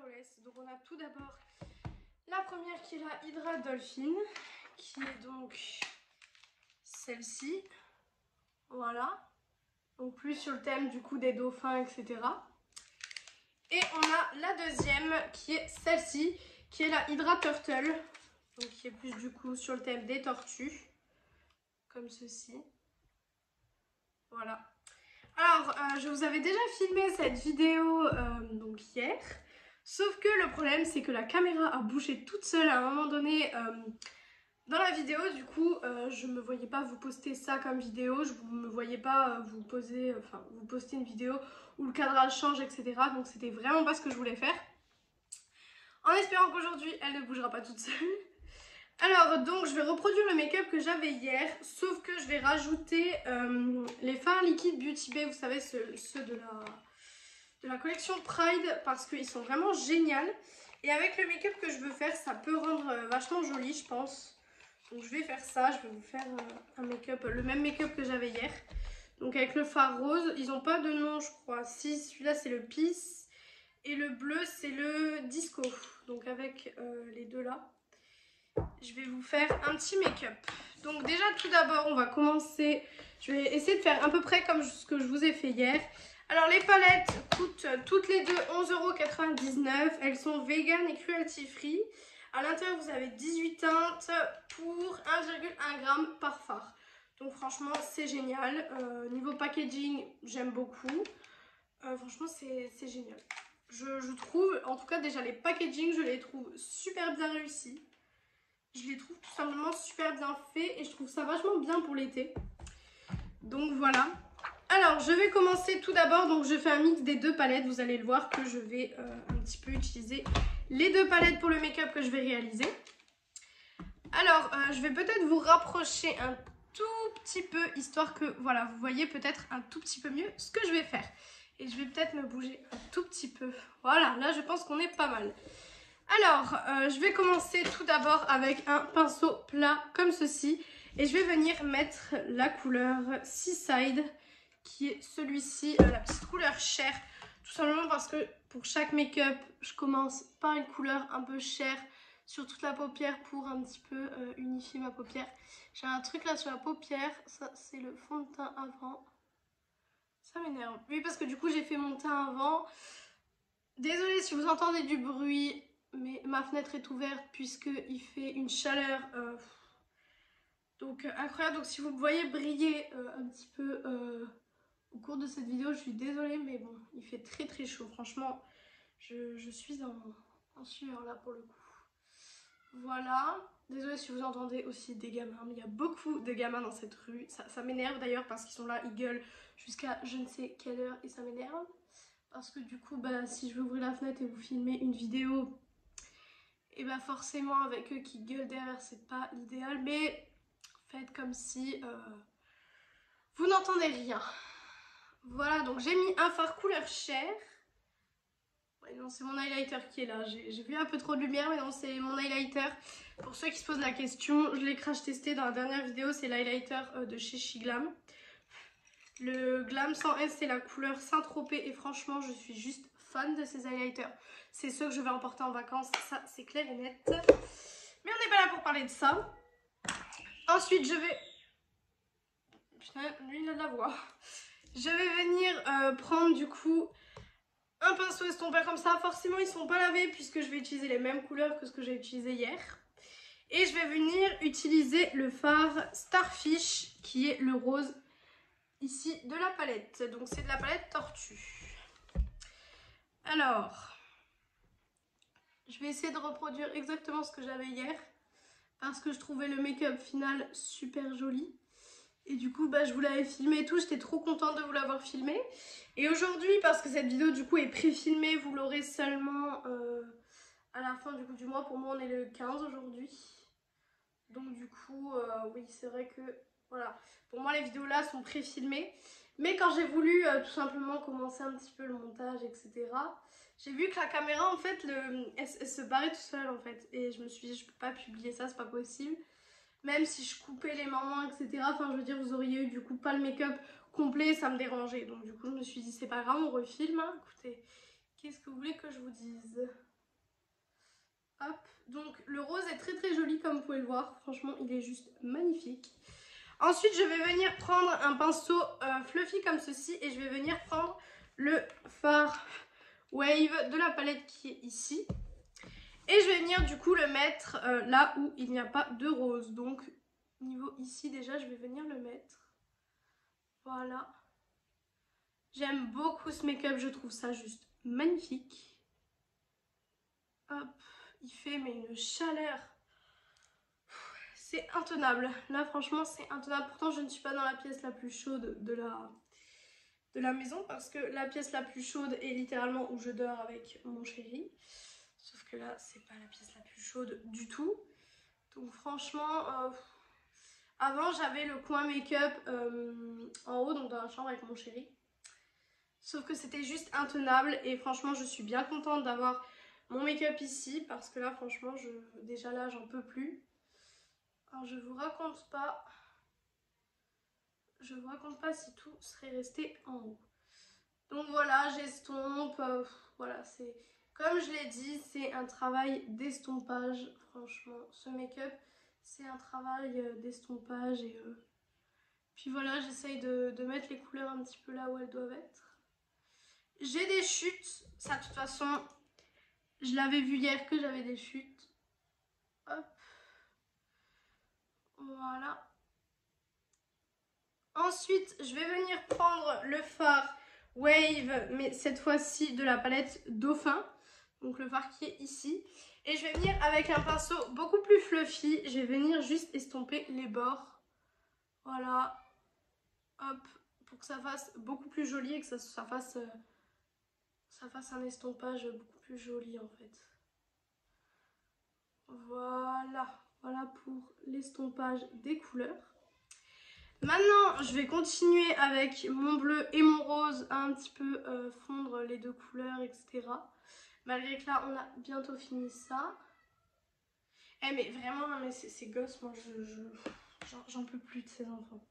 flawless. Donc on a tout d'abord la première qui est la Hydra Dolphin, qui est donc celle-ci. Voilà. Donc plus sur le thème du coup des dauphins, etc. Et on a la deuxième qui est celle-ci, qui est la Hydra Turtle. Donc qui est plus du coup sur le thème des tortues. Comme ceci. Voilà. Alors, je vous avais déjà filmé cette vidéo donc hier. Sauf que le problème, c'est que la caméra a bougé toute seule à un moment donné dans la vidéo. Du coup, je ne me voyais pas vous poster ça comme vidéo. Je ne me voyais pas vous poster une vidéo où le cadrage change, etc. Donc, c'était vraiment pas ce que je voulais faire. En espérant qu'aujourd'hui, elle ne bougera pas toute seule. Alors, donc, je vais reproduire le make-up que j'avais hier, sauf que je vais rajouter les fards liquides Beauty Bay, vous savez, ceux de la collection Pride, parce qu'ils sont vraiment géniaux. Et avec le make-up que je veux faire, ça peut rendre vachement joli, je pense. Donc, je vais faire ça, je vais vous faire un make-up, le même make-up que j'avais hier. Donc, avec le fard rose, ils n'ont pas de nom, je crois. Si, celui-là, c'est le Peace, et le bleu, c'est le Disco. Donc, avec les deux là. Je vais vous faire un petit make-up. Donc déjà tout d'abord on va commencer. Je vais essayer de faire à peu près comme ce que je vous ai fait hier. Alors les palettes coûtent toutes les deux 11,99 €. Elles sont vegan et cruelty free. À l'intérieur vous avez 18 teintes pour 1,1 g par fard. Donc franchement c'est génial. Niveau packaging j'aime beaucoup. Franchement c'est génial. Je trouve, en tout cas déjà les packaging je les trouve super bien réussis. Je les trouve tout simplement super bien faits et je trouve ça vachement bien pour l'été. Donc voilà. Alors je vais commencer tout d'abord. Donc je fais un mix des deux palettes. Vous allez le voir que je vais un petit peu utiliser les deux palettes pour le make-up que je vais réaliser. Alors je vais peut-être vous rapprocher un tout petit peu, histoire que voilà, vous voyez peut-être un tout petit peu mieux ce que je vais faire. Et je vais peut-être me bouger un tout petit peu. Voilà, là je pense qu'on est pas mal. Alors, je vais commencer tout d'abord avec un pinceau plat comme ceci. Et je vais venir mettre la couleur Seaside, qui est celui-ci, la petite couleur chair. Tout simplement parce que pour chaque make-up, je commence par une couleur un peu chair sur toute la paupière pour un petit peu unifier ma paupière. J'ai un truc là sur la paupière, ça c'est le fond de teint avant. Ça m'énerve. Oui, parce que du coup j'ai fait mon teint avant. Désolée si vous entendez du bruit. Mais ma fenêtre est ouverte puisqu'il fait une chaleur donc incroyable. Donc si vous me voyez briller un petit peu au cours de cette vidéo, je suis désolée, mais bon, il fait très très chaud. Franchement, je suis en sueur là pour le coup. Voilà. Désolée si vous entendez aussi des gamins, mais il y a beaucoup de gamins dans cette rue. Ça m'énerve d'ailleurs parce qu'ils sont là, ils gueulent jusqu'à je ne sais quelle heure et ça m'énerve. Parce que du coup, bah, si je veux ouvrir la fenêtre et vous filmer une vidéo... Et bien forcément avec eux qui gueulent derrière c'est pas l'idéal, mais faites comme si vous n'entendez rien. Voilà, donc j'ai mis un fard couleur chair. Ouais, non, c'est mon highlighter qui est là, j'ai vu un peu trop de lumière, mais non, c'est mon highlighter. Pour ceux qui se posent la question, je l'ai crash testé dans la dernière vidéo, c'est l'highlighter de chez Shiglam. Le Glam 100S c'est la couleur Saint-Tropez et franchement je suis juste fan de ces highlighters. C'est ceux que je vais emporter en vacances, ça c'est clair et net. Mais on n'est pas là pour parler de ça. Ensuite je vais... Putain, lui il a de la voix. Je vais venir prendre du coup un pinceau estompeur comme ça. Forcément ils ne sont pas lavés puisque je vais utiliser les mêmes couleurs que ce que j'ai utilisé hier. Et je vais venir utiliser le fard Starfish qui est le rose ici de la palette. Donc c'est de la palette Tortue. Alors, je vais essayer de reproduire exactement ce que j'avais hier parce que je trouvais le make-up final super joli. Et du coup, bah, je vous l'avais filmé et tout, j'étais trop contente de vous l'avoir filmé. Et aujourd'hui, parce que cette vidéo du coup est pré-filmée, vous l'aurez seulement à la fin du coup du mois. Pour moi, on est le 15 aujourd'hui. Donc du coup, oui, c'est vrai que, voilà, pour moi les vidéos là sont pré-filmées. Mais quand j'ai voulu tout simplement commencer un petit peu le montage, etc., j'ai vu que la caméra, en fait, elle se barrait tout seul, en fait. Et je me suis dit, je peux pas publier ça, c'est pas possible. Même si je coupais les moments, etc., enfin, je veux dire, vous auriez eu du coup pas le make-up complet, ça me dérangeait. Donc du coup, je me suis dit, c'est pas grave, on refilme, hein. Écoutez, qu'est-ce que vous voulez que je vous dise? Hop, donc le rose est très très joli comme vous pouvez le voir. Franchement, il est juste magnifique. Ensuite, je vais venir prendre un pinceau fluffy comme ceci et je vais venir prendre le fard Wave de la palette qui est ici. Et je vais venir du coup le mettre là où il n'y a pas de rose. Donc, niveau ici déjà, je vais venir le mettre. Voilà. J'aime beaucoup ce make-up, je trouve ça juste magnifique. Hop, il fait mais une chaleur. C'est intenable. Là, franchement, c'est intenable. Pourtant, je ne suis pas dans la pièce la plus chaude de la maison parce que la pièce la plus chaude est littéralement où je dors avec mon chéri. Sauf que là, c'est pas la pièce la plus chaude du tout. Donc, franchement, avant, j'avais le coin make-up en haut, donc dans la chambre avec mon chéri. Sauf que c'était juste intenable et franchement, je suis bien contente d'avoir mon make-up ici parce que là, franchement, déjà là, j'en peux plus. Alors, je vous raconte pas si tout serait resté en haut. Donc voilà, j'estompe. Voilà, c'est comme je l'ai dit, c'est un travail d'estompage. Franchement, ce make-up, c'est un travail d'estompage et puis voilà, j'essaye de mettre les couleurs un petit peu là où elles doivent être. J'ai des chutes, ça de toute façon, je l'avais vu hier que j'avais des chutes. Hop. Voilà. Ensuite, je vais venir prendre le fard Wave, mais cette fois-ci de la palette Dauphin. Donc le fard qui est ici. Et je vais venir avec un pinceau beaucoup plus fluffy. Je vais venir juste estomper les bords. Voilà. Hop. Pour que ça fasse beaucoup plus joli et que ça fasse un estompage beaucoup plus joli en fait. Voilà. Voilà pour l'estompage des couleurs. Maintenant, je vais continuer avec mon bleu et mon rose à un petit peu fondre les deux couleurs, etc. Malgré que là, on a bientôt fini ça. Eh mais vraiment, non, mais ces gosses, moi, j'en peux plus de ces enfants.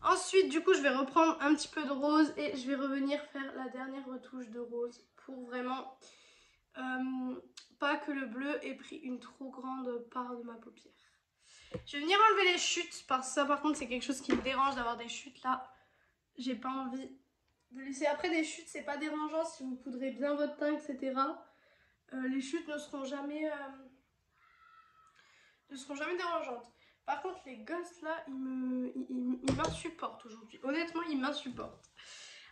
Ensuite, du coup, je vais reprendre un petit peu de rose et je vais revenir faire la dernière retouche de rose pour vraiment pas que le bleu ait pris une trop grande part de ma paupière. Je vais venir enlever les chutes parce que ça par contre c'est quelque chose qui me dérange d'avoir des chutes là. J'ai pas envie de laisser après des chutes, c'est pas dérangeant si vous poudrez bien votre teint, etc. Les chutes ne seront jamais dérangeantes. Par contre les gosses là, ils m'insupportent aujourd'hui. Honnêtement, ils m'insupportent.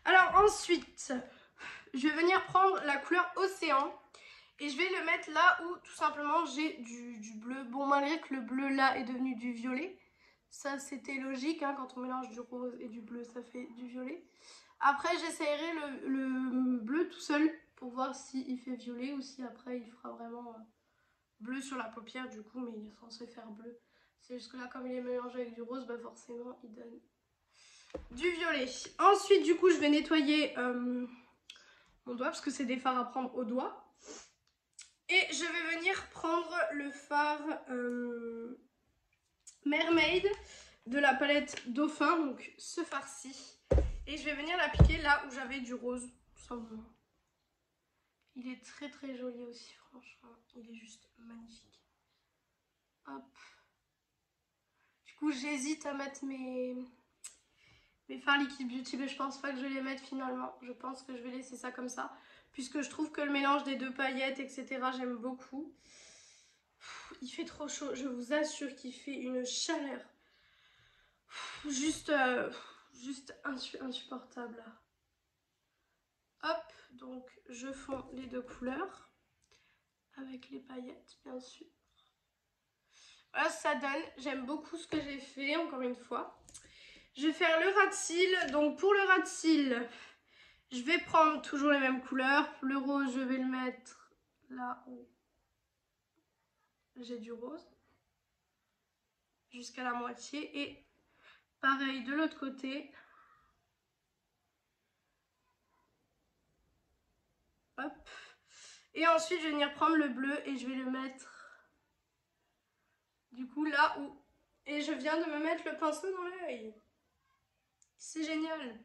Alors ensuite, je vais venir prendre la couleur Océan. Et je vais le mettre là où tout simplement j'ai du bleu. Bon, malgré que le bleu là est devenu du violet. Ça c'était logique, hein, quand on mélange du rose et du bleu ça fait du violet. Après j'essayerai le bleu tout seul pour voir s'il fait violet ou si après il fera vraiment bleu sur la paupière du coup. Mais il est censé faire bleu. C'est juste que là comme il est mélangé avec du rose, bah forcément il donne du violet. Ensuite du coup je vais nettoyer mon doigt parce que c'est des fards à prendre au doigt. Et je vais venir prendre le fard Mermaid de la palette Dauphin, donc ce fard-ci. Et je vais venir l'appliquer là où j'avais du rose, tout simplement. Il est très très joli aussi, franchement. Il est juste magnifique. Hop. Du coup, j'hésite à mettre mes fards Liquid Beauty, mais je pense pas que je vais les mettre finalement. Je pense que je vais laisser ça comme ça. Puisque je trouve que le mélange des deux paillettes, etc., j'aime beaucoup. Il fait trop chaud, je vous assure qu'il fait une chaleur. Juste insupportable. Hop, donc je fonds les deux couleurs. Avec les paillettes, bien sûr. Voilà, ça donne. J'aime beaucoup ce que j'ai fait, encore une fois. Je vais faire le ras de cils. Donc pour le ras de cils, je vais prendre toujours les mêmes couleurs. Le rose, je vais le mettre là où j'ai du rose. Jusqu'à la moitié. Et pareil de l'autre côté. Hop. Et ensuite, je vais venir prendre le bleu et je vais le mettre du coup là où... Et je viens de me mettre le pinceau dans l'œil. C'est génial.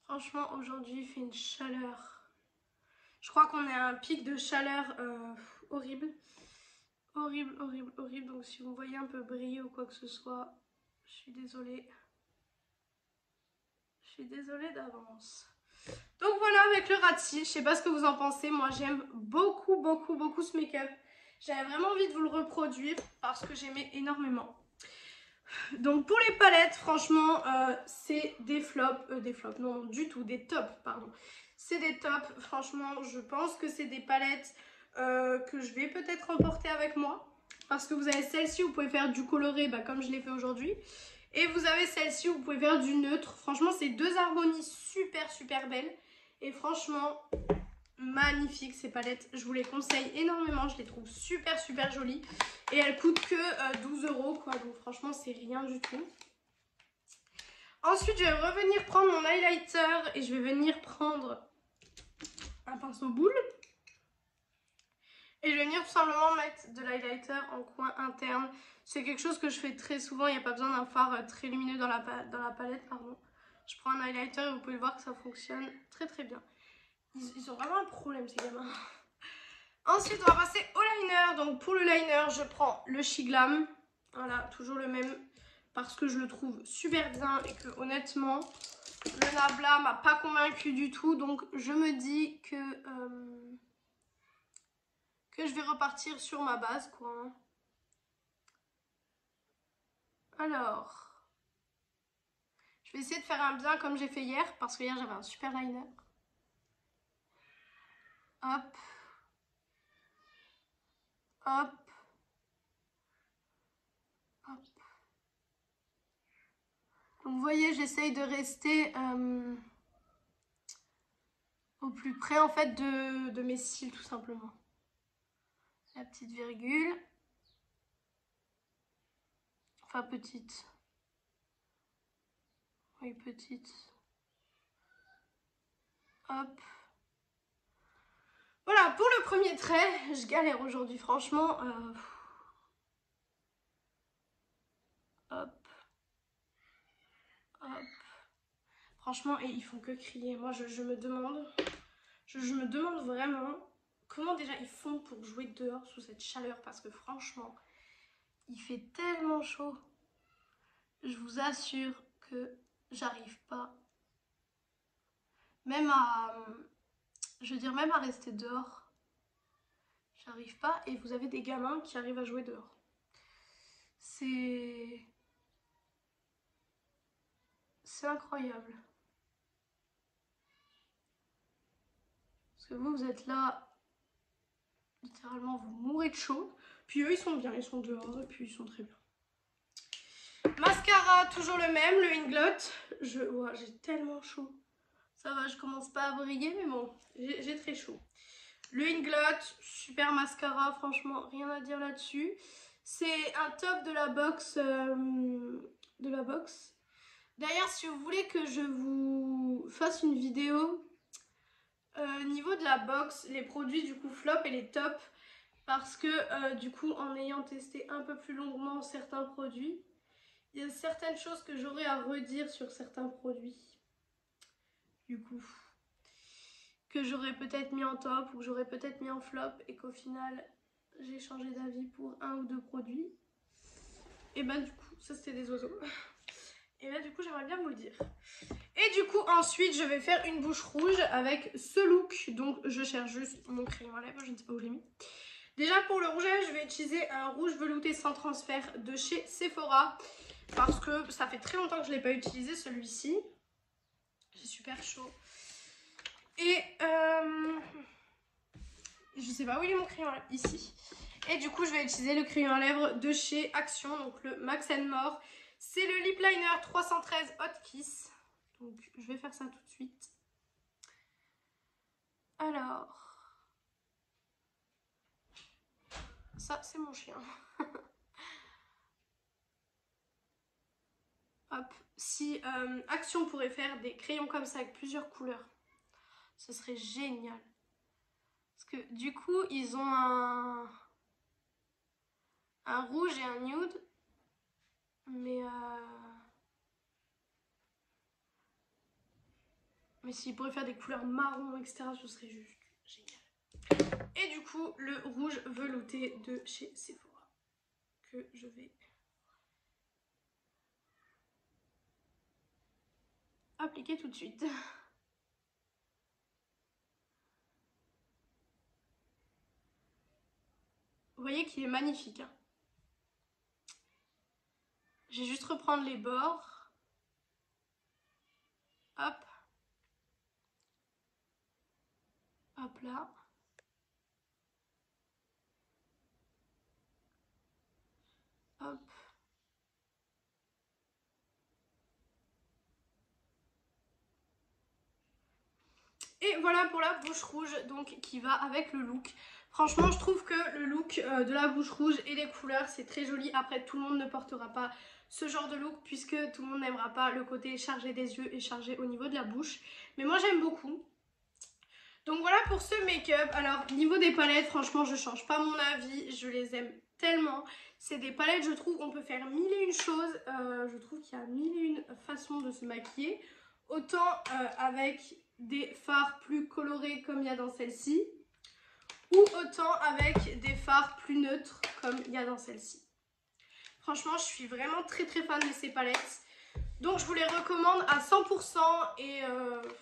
Franchement, aujourd'hui, il fait une chaleur. Je crois qu'on est à un pic de chaleur horrible. Horrible, horrible, horrible. Donc si vous me voyez un peu briller ou quoi que ce soit, je suis désolée. Je suis désolée d'avance. Donc voilà avec le rat de cils, je sais pas ce que vous en pensez. Moi j'aime beaucoup, beaucoup, beaucoup ce make-up. J'avais vraiment envie de vous le reproduire parce que j'aimais énormément. Donc pour les palettes, franchement, c'est des flops. Des flops, non, du tout, des tops, pardon. C'est des tops, franchement, je pense que c'est des palettes que je vais peut-être emporter avec moi. Parce que vous avez celle-ci, vous pouvez faire du coloré, bah, comme je l'ai fait aujourd'hui. Et vous avez celle-ci, vous pouvez faire du neutre. Franchement, c'est deux harmonies super, super belles. Et franchement, magnifiques ces palettes. Je vous les conseille énormément. Je les trouve super, super jolies. Et elles coûtent que 12 € quoi. Donc franchement, c'est rien du tout. Ensuite, je vais revenir prendre mon highlighter. Et je vais venir prendre un pinceau boule. Et je vais venir tout simplement mettre de l'highlighter en coin interne. C'est quelque chose que je fais très souvent. Il n'y a pas besoin d'un fard très lumineux dans la palette. Pardon. Je prends un highlighter et vous pouvez voir que ça fonctionne très très bien. Ils ont vraiment un problème ces gamins. Ensuite, on va passer au liner. Donc pour le liner, je prends le Shiglam. Voilà, toujours le même. Parce que je le trouve super bien et que honnêtement, le Nabla m'a pas convaincu du tout. Donc je me dis que je vais repartir sur ma base quoi. Alors, je vais essayer de faire un bien comme j'ai fait hier parce que hier j'avais un super liner. Hop. Hop. Hop. Donc vous voyez, j'essaye de rester au plus près en fait de mes cils tout simplement. La petite virgule. Enfin petite. Oui, petite. Hop. Voilà, pour le premier trait, je galère aujourd'hui, franchement. Hop. Hop. Franchement, et ils font que crier. Moi, je me demande... Je me demande vraiment comment déjà ils font pour jouer dehors sous cette chaleur. Parce que franchement, il fait tellement chaud. Je vous assure que j'arrive pas. Même à... Je veux dire, même à rester dehors. J'arrive pas. Et vous avez des gamins qui arrivent à jouer dehors. C'est incroyable. Parce que vous êtes là, littéralement, vous mourrez de chaud. Puis eux, ils sont bien, ils sont dehors et puis ils sont très bien. Mascara, toujours le même, le Inglot. Ouais, j'ai tellement chaud. Ça va, je commence pas à briller, mais bon, j'ai très chaud. Le Inglot, super mascara, franchement, rien à dire là-dessus. C'est un top de la box. D'ailleurs, si vous voulez que je vous fasse une vidéo niveau de la box, les produits du coup flop et les top, parce que du coup en ayant testé un peu plus longuement certains produits, il y a certaines choses que j'aurais à redire sur certains produits, du coup, que j'aurais peut-être mis en top ou que j'aurais peut-être mis en flop et qu'au final j'ai changé d'avis pour un ou deux produits. Et ben du coup, ça c'était des oiseaux. Et là du coup j'aimerais bien vous le dire. Et du coup ensuite je vais faire une bouche rouge avec ce look. Donc je cherche juste mon crayon à lèvres, je ne sais pas où je l'ai mis. Déjà pour le rougeage je vais utiliser un rouge velouté sans transfert de chez Sephora. Parce que ça fait très longtemps que je ne l'ai pas utilisé celui-ci. J'ai super chaud. Et je sais pas où il est mon crayon à lèvres, ici. Et du coup je vais utiliser le crayon à lèvres de chez Action, donc le Max More. C'est le lip liner 313 Hot Kiss. Donc je vais faire ça tout de suite. Alors, ça c'est mon chien. Hop, si Action pourrait faire des crayons comme ça avec plusieurs couleurs, ce serait génial. Parce que du coup ils ont un rouge et un nude. Mais s'ils pourraient faire des couleurs marron, etc., ce serait juste génial. Et du coup, le rouge velouté de chez Sephora que je vais appliquer tout de suite. Vous voyez qu'il est magnifique. Hein. Je vais juste reprendre les bords. Hop. Hop là. Hop. Et voilà pour la bouche rouge, donc qui va avec le look. Franchement, je trouve que le look de la bouche rouge et les couleurs, c'est très joli. Après, tout le monde ne portera pas ce genre de look puisque tout le monde n'aimera pas le côté chargé des yeux et chargé au niveau de la bouche. Mais moi, j'aime beaucoup. Donc voilà pour ce make-up. Alors, niveau des palettes, franchement, je change pas mon avis. Je les aime tellement. C'est des palettes, je trouve, on peut faire mille et une choses. Je trouve qu'il y a mille et une façons de se maquiller. Autant avec des fards plus colorés comme il y a dans celle-ci, ou autant avec des fards plus neutres comme il y a dans celle-ci. Franchement, je suis vraiment très fan de ces palettes. Donc je vous les recommande à 100% et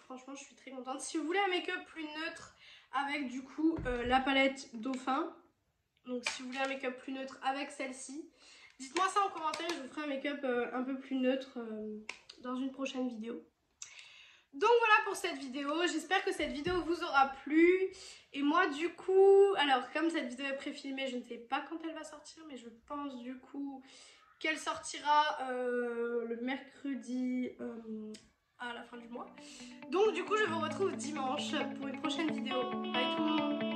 franchement je suis très contente. Si vous voulez un make-up plus neutre avec du coup la palette Dauphin, donc si vous voulez un make-up plus neutre avec celle-ci, dites-moi ça en commentaire, je vous ferai un make-up un peu plus neutre dans une prochaine vidéo. Donc voilà pour cette vidéo, j'espère que cette vidéo vous aura plu. Et moi du coup, alors comme cette vidéo est préfilmée, je ne sais pas quand elle va sortir, mais je pense du coup qu'elle sortira le mercredi à la fin du mois. Donc du coup je vous retrouve dimanche pour une prochaine vidéo. Bye tout le monde.